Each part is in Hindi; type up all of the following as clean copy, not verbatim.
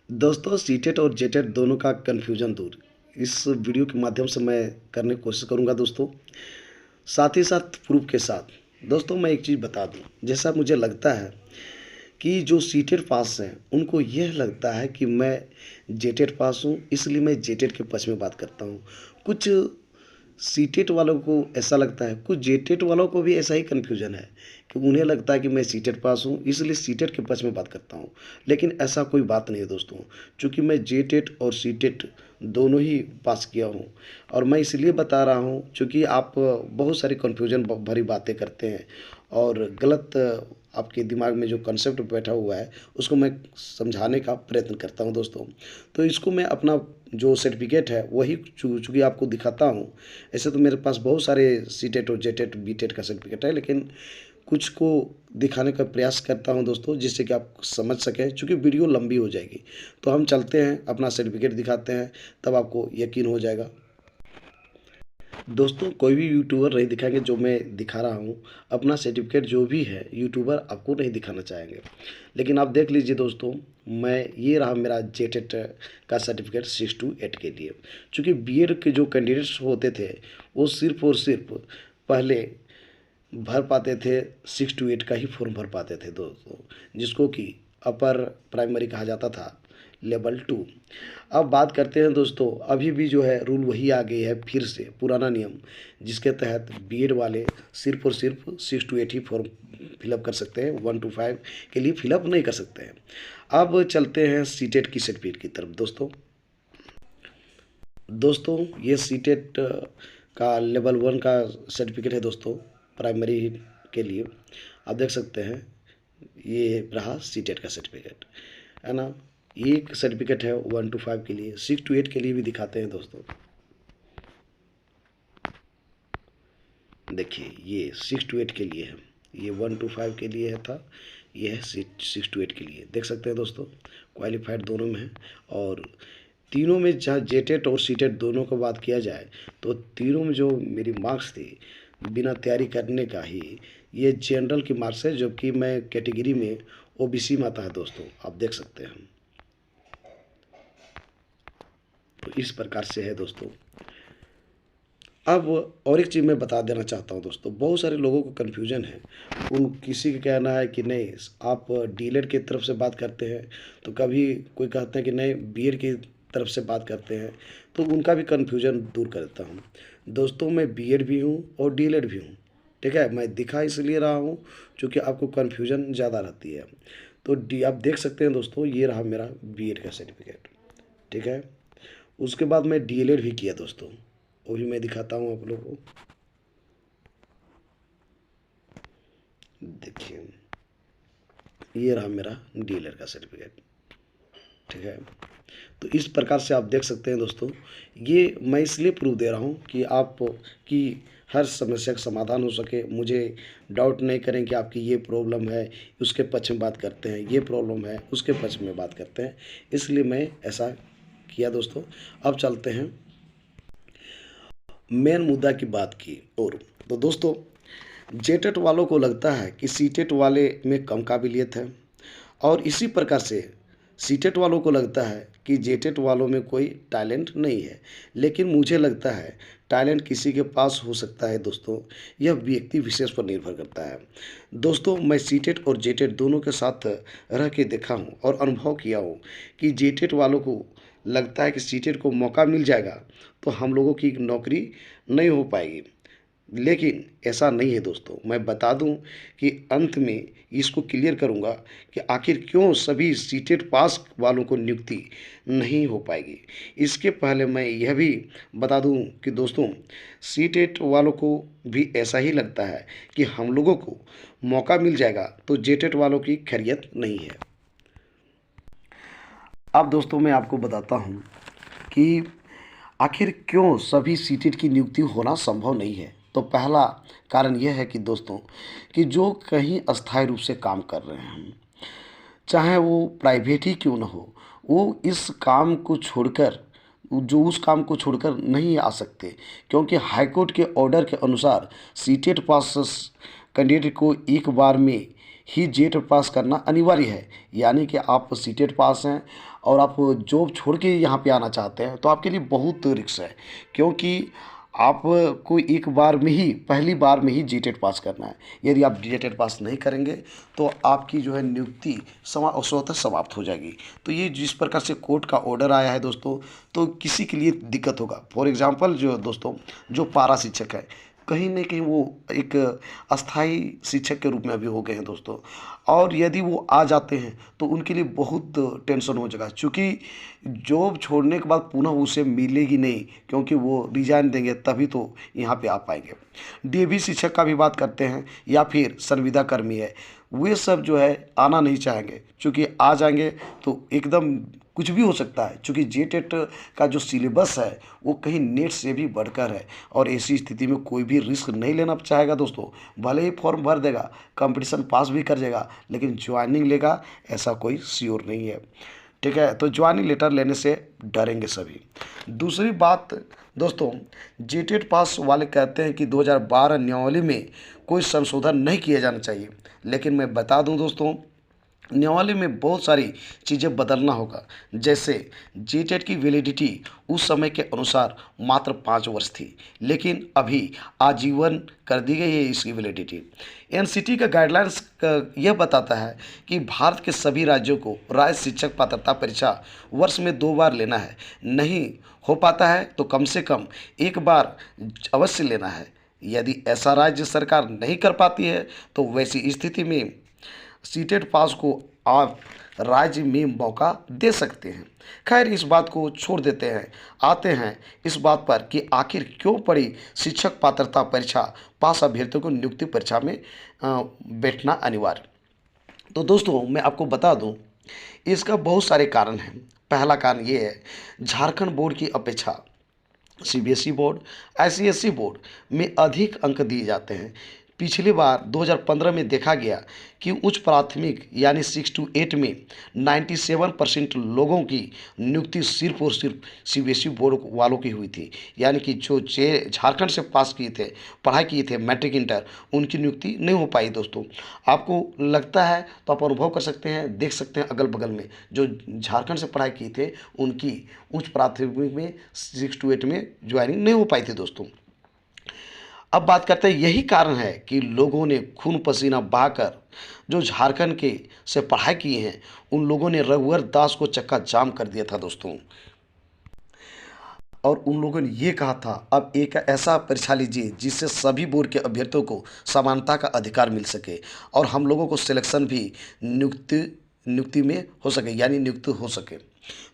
दोस्तों, सीटेट और जेटेट दोनों का कन्फ्यूजन दूर इस वीडियो के माध्यम से मैं करने की कोशिश करूंगा दोस्तों। साथ ही साथ प्रूफ के साथ दोस्तों मैं एक चीज़ बता दूं, जैसा मुझे लगता है कि जो सीटेट पास हैं उनको यह लगता है कि मैं जेटेट पास हूं, इसलिए मैं जेटेट के पक्ष में बात करता हूं। कुछ सीटेट वालों को ऐसा लगता है, कुछ जेटेट वालों को भी ऐसा ही कन्फ्यूजन है कि उन्हें लगता है कि मैं सीटेट पास हूँ, इसलिए सीटेट के पक्ष में बात करता हूँ। लेकिन ऐसा कोई बात नहीं है दोस्तों, क्योंकि मैं जेटेट और सीटेट दोनों ही पास किया हूँ। और मैं इसलिए बता रहा हूँ क्योंकि आप बहुत सारी कन्फ्यूजन भरी बातें करते हैं और गलत आपके दिमाग में जो कंसेप्ट बैठा हुआ है उसको मैं समझाने का प्रयत्न करता हूं दोस्तों। तो इसको मैं अपना जो सर्टिफिकेट है वही चूँकि आपको दिखाता हूं। ऐसे तो मेरे पास बहुत सारे सीटेट और जेटेट बीटेट का सर्टिफिकेट है, लेकिन कुछ को दिखाने का प्रयास करता हूं दोस्तों, जिससे कि आप समझ सकें। चूँकि वीडियो लंबी हो जाएगी तो हम चलते हैं, अपना सर्टिफिकेट दिखाते हैं, तब आपको यकीन हो जाएगा। दोस्तों, कोई भी यूट्यूबर नहीं दिखाएंगे जो मैं दिखा रहा हूँ। अपना सर्टिफिकेट जो भी है यूट्यूबर आपको नहीं दिखाना चाहेंगे। लेकिन आप देख लीजिए दोस्तों, मैं ये रहा मेरा जेटेट का सर्टिफिकेट 6 to 8 के लिए। चूँकि बीएड के जो कैंडिडेट्स होते थे वो सिर्फ और सिर्फ पहले भर पाते थे 6 to 8 का ही फॉर्म भर पाते थे दोस्तों, जिसको कि अपर प्राइमरी कहा जाता था, लेवल 2। अब बात करते हैं दोस्तों, अभी भी जो है रूल वही आ गई है, फिर से पुराना नियम, जिसके तहत बीएड वाले सिर्फ और सिर्फ 6 to 8 ही फॉर्म फिलअप कर सकते हैं, 1 to 5 के लिए फिलअप नहीं कर सकते हैं। अब चलते हैं सीटेट की सर्टिफिकेट की तरफ दोस्तों ये सीटेट का लेवल 1 का सर्टिफिकेट है दोस्तों, प्राइमरी के लिए। आप देख सकते हैं, ये रहा सीटेट का सर्टिफिकेट, है ना। ये एक सर्टिफिकेट है 1 to 5 के लिए, 6 to 8 के लिए भी दिखाते हैं दोस्तों। देखिए ये 6 to 8 के लिए है, ये 1 to 5 के लिए है था, ये है 6 to 8 के लिए। देख सकते हैं दोस्तों, क्वालिफाइड दोनों में है। और तीनों में जहाँ जेटेट और सीटेट दोनों का बात किया जाए तो तीनों में जो मेरी मार्क्स थी बिना तैयारी करने का ही, ये जनरल की मार्क्स है, जबकि मैं कैटेगरी में ओबीसी में आता है दोस्तों। आप देख सकते हैं, तो इस प्रकार से है दोस्तों। अब और एक चीज़ मैं बता देना चाहता हूँ दोस्तों, बहुत सारे लोगों को कन्फ्यूजन है। किसी का कहना है कि नहीं आप डीएलएड की तरफ से बात करते हैं, तो कभी कोई कहते हैं कि नहीं बीएड की तरफ से बात करते हैं, तो उनका भी कन्फ्यूजन दूर करता हूँ दोस्तों। मैं बीएड भी हूँ और डीएलएड भी हूँ, ठीक है। मैं दिखा इसलिए रहा हूँ क्योंकि आपको कन्फ्यूजन ज़्यादा रहती है। तो आप देख सकते हैं दोस्तों, ये रहा मेरा बीएड का सर्टिफिकेट, ठीक है। उसके बाद मैं डीएलएड भी किया दोस्तों, वो भी मैं दिखाता हूँ आप लोगों को। देखिए ये रहा मेरा डीएलएड का सर्टिफिकेट, ठीक है। तो इस प्रकार से आप देख सकते हैं दोस्तों, ये मैं इसलिए प्रूफ दे रहा हूँ कि आप की हर समस्या का समाधान हो सके। मुझे डाउट नहीं करें कि आपकी ये प्रॉब्लम है, उसके पक्ष में बात करते हैं, ये प्रॉब्लम है उसके पक्ष में बात करते हैं, इसलिए मैं ऐसा किया दोस्तों। अब चलते हैं मेन मुद्दा की बात की और। तो दोस्तों, जेटेट वालों को लगता है कि सीटेट वाले में कम काबिलियत है, और इसी प्रकार से सीटेट वालों को लगता है कि जेटेट वालों में कोई टैलेंट नहीं है। लेकिन मुझे लगता है टैलेंट किसी के पास हो सकता है दोस्तों, यह व्यक्ति विशेष पर निर्भर करता है दोस्तों। मैं सीटेट और जेटेट दोनों के साथ रह के देखा हूँ और अनुभव किया हूँ कि जेटेट वालों को लगता है कि सीटेट को मौका मिल जाएगा तो हम लोगों की नौकरी नहीं हो पाएगी, लेकिन ऐसा नहीं है दोस्तों। मैं बता दूं कि अंत में इसको क्लियर करूंगा कि आखिर क्यों सभी सीटेट पास वालों को नियुक्ति नहीं हो पाएगी। इसके पहले मैं यह भी बता दूं कि दोस्तों, सीटेट वालों को भी ऐसा ही लगता है कि हम लोगों को मौका मिल जाएगा तो जेटेट वालों की खैरियत नहीं है। अब दोस्तों मैं आपको बताता हूँ कि आखिर क्यों सभी सीटेट की नियुक्ति होना संभव नहीं है। तो पहला कारण यह है कि दोस्तों, कि जो कहीं अस्थायी रूप से काम कर रहे हैं, चाहे वो प्राइवेट ही क्यों ना हो, वो इस काम को छोड़कर, जो उस काम को छोड़कर नहीं आ सकते, क्योंकि हाईकोर्ट के ऑर्डर के अनुसार सीटेट पास कैंडिडेट को एक बार में ही जेट पास करना अनिवार्य है। यानी कि आप सीटेट पास हैं और आप जॉब छोड़ के यहाँ पे आना चाहते हैं तो आपके लिए बहुत रिस्क है, क्योंकि आपको एक बार में ही, पहली बार में ही जीटेट पास करना है। यदि आप जीटेट पास नहीं करेंगे तो आपकी जो है नियुक्ति स्वतः समाप्त हो जाएगी। तो ये जिस प्रकार से कोर्ट का ऑर्डर आया है दोस्तों, तो किसी के लिए दिक्कत होगा। फॉर एग्जांपल जो दोस्तों जो पारा शिक्षक है, कहीं न कहीं वो एक अस्थाई शिक्षक के रूप में अभी हो गए हैं दोस्तों, और यदि वो आ जाते हैं तो उनके लिए बहुत टेंशन हो जाएगा, क्योंकि जॉब छोड़ने के बाद पुनः उसे मिलेगी नहीं, क्योंकि वो रिजाइन देंगे तभी तो यहाँ पे आ पाएंगे। डीएवी शिक्षक का भी बात करते हैं या फिर संविदा कर्मी है, वे सब जो है आना नहीं चाहेंगे, क्योंकि आ जाएंगे तो एकदम कुछ भी हो सकता है, क्योंकि जेटेट का जो सिलेबस है वो कहीं नेट से भी बढ़कर है, और ऐसी स्थिति में कोई भी रिस्क नहीं लेना चाहेगा दोस्तों। भले ही फॉर्म भर देगा, कंपटीशन पास भी कर जाएगा, लेकिन ज्वाइनिंग लेगा ऐसा कोई श्योर नहीं है। ठीक है, तो ज्वाइनिंग लेटर लेने से डरेंगे सभी। दूसरी बात दोस्तों, जेटेट पास वाले कहते हैं कि 2012 नियमावली में कोई संशोधन नहीं किया जाना चाहिए, लेकिन मैं बता दूं दोस्तों, नियमावली में बहुत सारी चीज़ें बदलना होगा। जैसे जीटेट की वैलिडिटी उस समय के अनुसार मात्र 5 वर्ष थी, लेकिन अभी आजीवन कर दी गई है इसकी वैलिडिटी। एनसीटी का गाइडलाइंस यह बताता है कि भारत के सभी राज्यों को राज्य शिक्षक पात्रता परीक्षा वर्ष में 2 बार लेना है। नहीं हो पाता है तो कम से कम एक बार अवश्य लेना है। यदि ऐसा राज्य सरकार नहीं कर पाती है तो वैसी स्थिति में सीटेट पास को आप राज्य में मौका दे सकते हैं। खैर, इस बात को छोड़ देते हैं, आते हैं इस बात पर कि आखिर क्यों पड़ी शिक्षक पात्रता परीक्षा पास अभ्यर्थियों को नियुक्ति परीक्षा में बैठना अनिवार्य। तो दोस्तों मैं आपको बता दूं, इसका बहुत सारे कारण हैं। पहला कारण ये है, झारखंड बोर्ड की अपेक्षा सीबीएसई बोर्ड, आईसीएसई बोर्ड में अधिक अंक दिए जाते हैं। पिछली बार 2015 में देखा गया कि उच्च प्राथमिक यानी 6 to 8 में 97% लोगों की नियुक्ति सिर्फ और सिर्फ सीबीएसई बोर्ड वालों की हुई थी। यानी कि जो झारखंड से पास किए थे, पढ़ाई किए थे मैट्रिक इंटर, उनकी नियुक्ति नहीं हो पाई दोस्तों। आपको लगता है तो आप अनुभव कर सकते हैं, देख सकते हैं अगल बगल में जो झारखंड से पढ़ाई किए थे उनकी उच्च प्राथमिक में 6 to 8 में ज्वाइनिंग नहीं हो पाई थी दोस्तों। अब बात करते हैं, यही कारण है कि लोगों ने खून पसीना बहाकर जो झारखंड के से पढ़ाई किए हैं, उन लोगों ने रघुवर दास को चक्का जाम कर दिया था दोस्तों। और उन लोगों ने ये कहा था, अब एक ऐसा परीक्षा लीजिए जिससे सभी बोर्ड के अभ्यर्थियों को समानता का अधिकार मिल सके और हम लोगों को सिलेक्शन भी नियुक्ति में हो सके, यानी नियुक्त हो सके।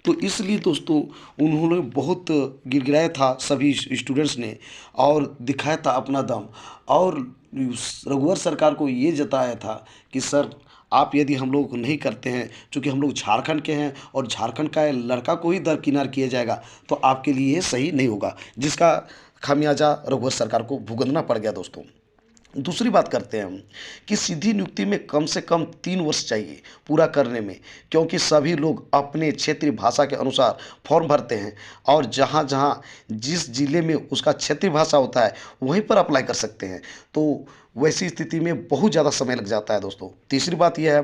तो इसलिए दोस्तों उन्होंने बहुत गिड़गिड़ाया था सभी स्टूडेंट्स ने, और दिखाया था अपना दम, और रघुवर सरकार को ये जताया था कि सर आप यदि हम लोग नहीं करते हैं, चूँकि हम लोग झारखंड के हैं और झारखंड का लड़का को ही दरकिनार किया जाएगा तो आपके लिए ये सही नहीं होगा, जिसका खामियाजा रघुवर सरकार को भुगतना पड़ गया दोस्तों। दूसरी बात करते हैं हम कि सीधी नियुक्ति में कम से कम 3 वर्ष चाहिए पूरा करने में, क्योंकि सभी लोग अपने क्षेत्रीय भाषा के अनुसार फॉर्म भरते हैं और जहाँ जहाँ जिस जिले में उसका क्षेत्रीय भाषा होता है वहीं पर अप्लाई कर सकते हैं। तो वैसी स्थिति में बहुत ज़्यादा समय लग जाता है दोस्तों। तीसरी बात यह है,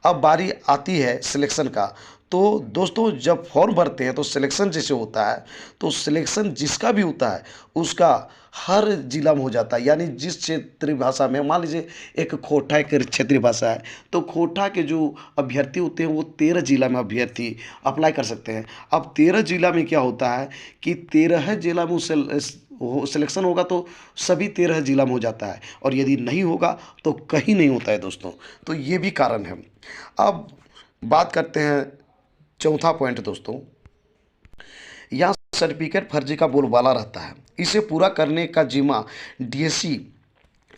अब बारी आती है सिलेक्शन का। तो दोस्तों जब फॉर्म भरते हैं तो सिलेक्शन जैसे होता है, तो सिलेक्शन जिसका भी होता है उसका हर जिला में हो जाता है। यानी जिस क्षेत्रीय भाषा में, मान लीजिए एक खोटा एक क्षेत्रीय भाषा है, तो खोटा के जो अभ्यर्थी होते हैं वो 13 जिला में अभ्यर्थी अप्लाई कर सकते हैं। अब 13 जिला में क्या होता है कि 13 जिला में सिलेक्शन होगा तो सभी 13 जिला में हो जाता है, और यदि नहीं होगा तो कहीं नहीं होता है दोस्तों। तो ये भी कारण है। अब बात करते हैं चौथा पॉइंट दोस्तों, यहाँ सर्टिफिकेट फर्जी का बोलबाला रहता है। इसे पूरा करने का जिम्मा डीएससी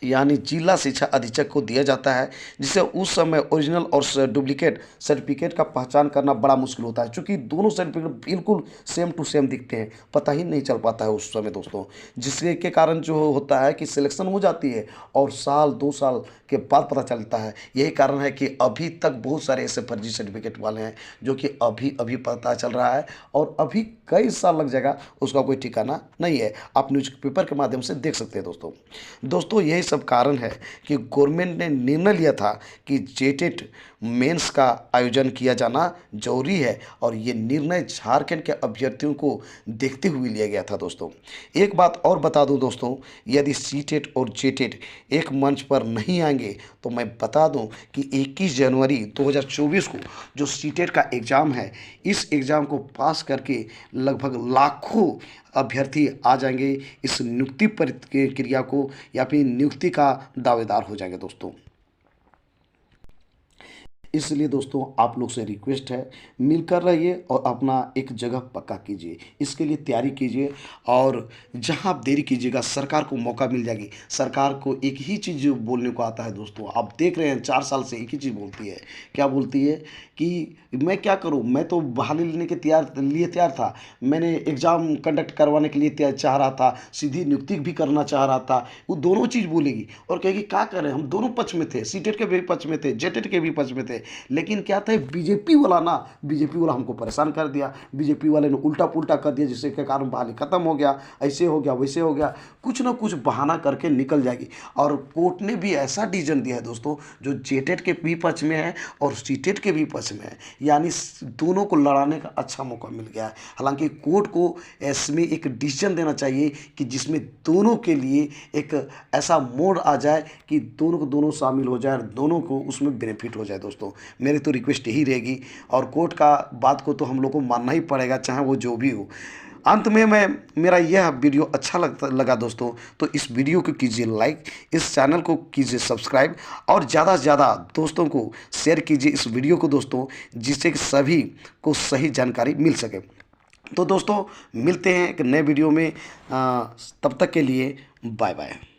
यानी जिला शिक्षा अधीक्षक को दिया जाता है, जिससे उस समय ओरिजिनल और डुप्लीकेट सर्टिफिकेट का पहचान करना बड़ा मुश्किल होता है, क्योंकि दोनों सर्टिफिकेट बिल्कुल सेम टू सेम दिखते हैं, पता ही नहीं चल पाता है उस समय दोस्तों। जिसके के कारण जो होता है कि सिलेक्शन हो जाती है और साल 2 साल के बाद पता चलता है। यही कारण है कि अभी तक बहुत सारे ऐसे फर्जी सर्टिफिकेट वाले हैं जो कि अभी अभी पता चल रहा है, और अभी कई साल लग जाएगा, उसका कोई ठिकाना नहीं है। आप न्यूज़पेपर के माध्यम से देख सकते हैं दोस्तों। यही सब कारण है कि गवर्नमेंट ने निर्णय लिया था कि जेटेट मेंस का आयोजन किया जाना जरूरी है और ये निर्णय झारखंड के अभ्यर्थियों को देखते हुए लिया गया था दोस्तों। एक बात और बता दूं दोस्तों, यदि सीटेट और जेटेट एक मंच पर नहीं आएंगे तो मैं बता दूं कि 21 जनवरी 2024 को जो सीटेट का एग्ज़ाम है, इस एग्ज़ाम को पास करके लगभग लाखों अभ्यर्थी आ जाएंगे, इस नियुक्ति प्रक्रिया को या फिर नियुक्ति का दावेदार हो जाएंगे दोस्तों। इसलिए दोस्तों आप लोग से रिक्वेस्ट है, मिलकर रहिए और अपना एक जगह पक्का कीजिए, इसके लिए तैयारी कीजिए। और जहां आप देरी कीजिएगा सरकार को मौका मिल जाएगी। सरकार को एक ही चीज़ बोलने को आता है दोस्तों, आप देख रहे हैं 4 साल से एक ही चीज़ बोलती है। क्या बोलती है कि मैं क्या करूं, मैं तो बहाली लेने के लिए तैयार था, मैंने एग्ज़ाम कंडक्ट करवाने के लिए चाह रहा था, सीधी नियुक्ति भी करना चाह रहा था। वो दोनों चीज़ बोलेगी और कहेगी क्या करें, हम दोनों पक्ष में थे, सीटेट के भी पक्ष में थे, जेटेट के भी पक्ष में थे। लेकिन क्या था, बीजेपी वाला ना, बीजेपी वाला हमको परेशान कर दिया, बीजेपी वाले ने उल्टा पुल्टा कर दिया, जिससे के कारण बहाली खत्म हो गया, ऐसे हो गया वैसे हो गया, कुछ ना कुछ बहाना करके निकल जाएगी। और कोर्ट ने भी ऐसा डिसीजन दिया है दोस्तों जो जेटेट के भी पक्ष में है और सीटेट के भी पक्ष में है, यानी दोनों को लड़ाने का अच्छा मौका मिल गया है। हालांकि कोर्ट को इसमें एक डिसीजन देना चाहिए कि जिसमें दोनों के लिए एक ऐसा मोड़ आ जाए कि दोनों को दोनों शामिल हो जाए और दोनों को उसमें बेनिफिट हो जाए दोस्तों। मेरी तो रिक्वेस्ट यही रहेगी और कोर्ट का बात को तो हम लोग को मानना ही पड़ेगा, चाहे वो जो भी हो। अंत में मेरा यह वीडियो अच्छा लगा दोस्तों तो इस वीडियो को कीजिए लाइक, इस चैनल को कीजिए सब्सक्राइब और ज़्यादा से ज़्यादा दोस्तों को शेयर कीजिए इस वीडियो को दोस्तों, जिससे कि सभी को सही जानकारी मिल सके। तो दोस्तों मिलते हैं एक नए वीडियो में, तब तक के लिए बाय बाय।